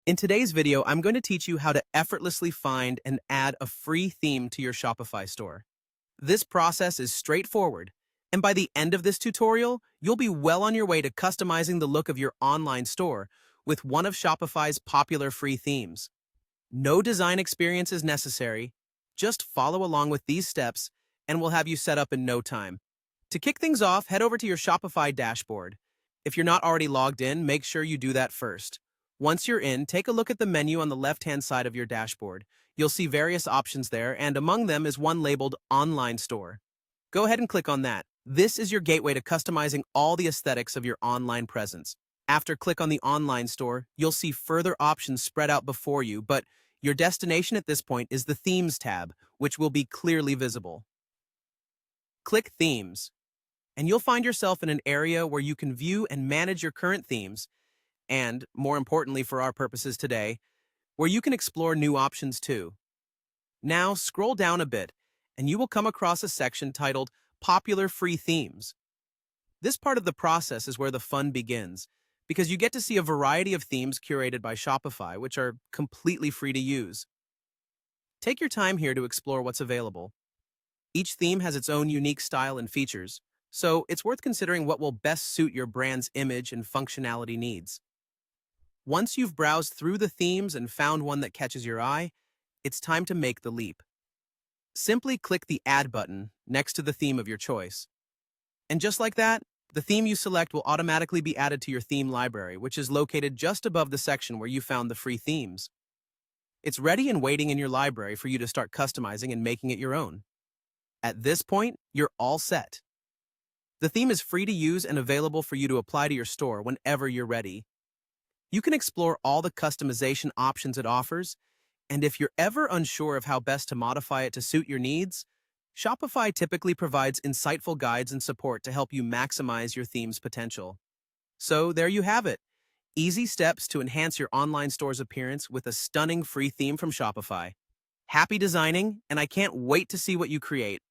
In today's video, I'm going to teach you how to effortlessly find and add a free theme to your Shopify store. This process is straightforward, and by the end of this tutorial, you'll be well on your way to customizing the look of your online store with one of Shopify's popular free themes. No design experience is necessary. Just follow along with these steps, and we'll have you set up in no time. To kick things off, head over to your Shopify dashboard. If you're not already logged in, make sure you do that first. Once you're in, take a look at the menu on the left-hand side of your dashboard. You'll see various options there, and among them is one labeled Online Store. Go ahead and click on that. This is your gateway to customizing all the aesthetics of your online presence. After click on the Online Store, you'll see further options spread out before you, but your destination at this point is the Themes tab, which will be clearly visible. Click Themes, and you'll find yourself in an area where you can view and manage your current themes, and, more importantly for our purposes today, where you can explore new options too. Now, scroll down a bit, and you will come across a section titled Popular Free Themes. This part of the process is where the fun begins, because you get to see a variety of themes curated by Shopify, which are completely free to use. Take your time here to explore what's available. Each theme has its own unique style and features, so it's worth considering what will best suit your brand's image and functionality needs. Once you've browsed through the themes and found one that catches your eye, it's time to make the leap. Simply click the Add button next to the theme of your choice. And just like that, the theme you select will automatically be added to your theme library, which is located just above the section where you found the free themes. It's ready and waiting in your library for you to start customizing and making it your own. At this point, you're all set. The theme is free to use and available for you to apply to your store whenever you're ready. You can explore all the customization options it offers, and if you're ever unsure of how best to modify it to suit your needs, Shopify typically provides insightful guides and support to help you maximize your theme's potential. So there you have it. Easy steps to enhance your online store's appearance with a stunning free theme from Shopify. Happy designing, and I can't wait to see what you create.